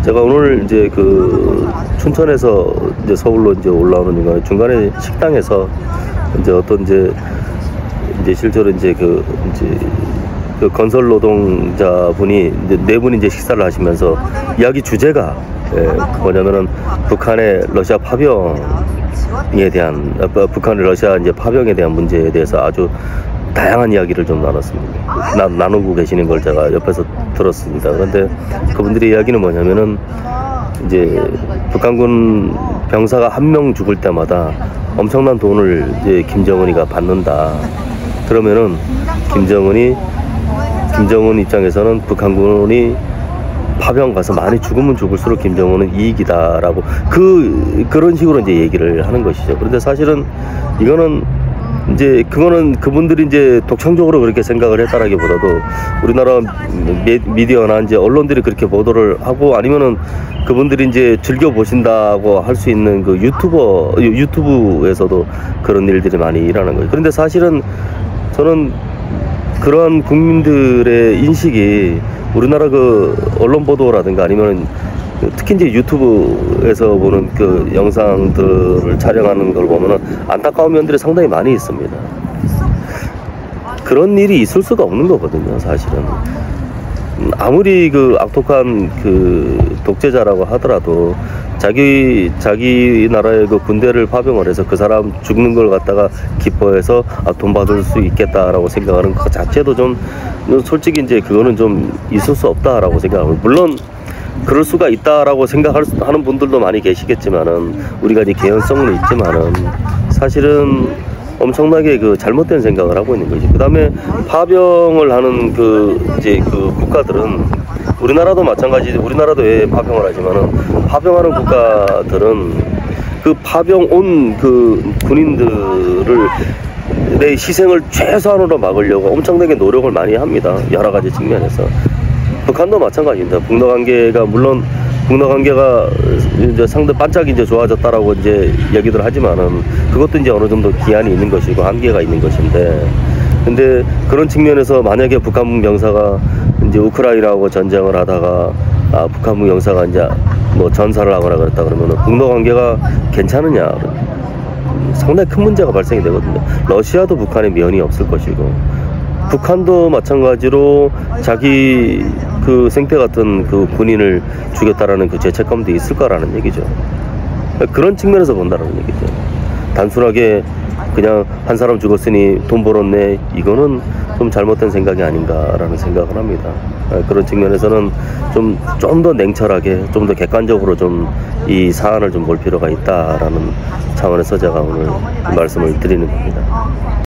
제가 오늘 이제 그 춘천에서 이제 서울로 이제 올라오는 중간에 식당에서 이제 어떤 이제 실제로 이제 그 건설 노동자분이 이제 네 분이 이제 식사를 하시면서 이야기 주제가 뭐냐면은 북한의 러시아 파병에 대한 북한의 러시아 이제 파병에 대한 문제에 대해서 아주 다양한 이야기를 좀 나누고 계시는 걸 제가 옆에서 들었습니다. 그런데 그분들의 이야기는 뭐냐면은 이제 북한군 병사가 한 명 죽을 때마다 엄청난 돈을 이제 김정은이가 받는다. 그러면은 김정은 입장에서는 북한군이 파병 가서 많이 죽으면 죽을수록 김정은은 이익이다라고 그런 식으로 이제 얘기를 하는 것이죠. 그런데 사실은 이거는 이제 그분들이 이제 독창적으로 그렇게 생각을 했다라기보다도 우리나라 미디어나 이제 언론들이 그렇게 보도를 하고 아니면은 그분들이 이제 즐겨 보신다고 할 수 있는 그 유튜브에서도 그런 일들이 많이 일어나는 거예요. 그런데 사실은 저는 그러한 국민들의 인식이 우리나라 그 언론 보도라든가 아니면 특히 이제 유튜브에서 보는 그 영상들을 촬영하는 걸 보면은 안타까운 면들이 상당히 많이 있습니다. 그런 일이 있을 수가 없는 거거든요, 사실은. 아무리 그 악독한 그 독재자라고 하더라도 자기 나라의 그 군대를 파병을 해서 그 사람 죽는 걸 갖다가 기뻐해서 돈 받을 수 있겠다라고 생각하는 것 자체도 좀 솔직히 이제 그거는 좀 있을 수 없다라고 생각합니다. 물론 그럴 수가 있다라고 생각하는 분들도 많이 계시겠지만은 우리가 이제 개연성은 있지만은 사실은 엄청나게 그 잘못된 생각을 하고 있는 거지. 그 다음에 파병을 하는 그 국가들은 우리나라도 마찬가지. 우리나라도 왜 파병을 하지만은 파병하는 국가들은 그 파병 온 그 군인들을 내 희생을 최소한으로 막으려고 엄청나게 노력을 많이 합니다. 여러 가지 측면에서. 북한도 마찬가지입니다. 물론 북러 관계가 이제 상당히 반짝 이제 좋아졌다라고 이제 얘기들 하지만은 그것도 이제 어느 정도 기한이 있는 것이고 한계가 있는 것인데, 근데 그런 측면에서 만약에 북한군 병사가 이제 우크라이나하고 전쟁을 하다가 북한군 병사가 이제 뭐 전사를 하거나 그랬다 그러면은 북러 관계가 괜찮으냐? 상당히 큰 문제가 발생이 되거든요. 러시아도 북한에 면이 없을 것이고, 북한도 마찬가지로 자기 그 생태 같은 그 군인을 죽였다라는 그 죄책감도 있을 거라는 얘기죠. 그런 측면에서 본다라는 얘기죠. 단순하게 그냥 한 사람 죽었으니 돈 벌었네, 이거는 좀 잘못된 생각이 아닌가라는 생각을 합니다. 그런 측면에서는 좀 더 냉철하게, 좀 더 객관적으로 좀 이 사안을 좀 볼 필요가 있다라는 차원에서 제가 오늘 말씀을 드리는 겁니다.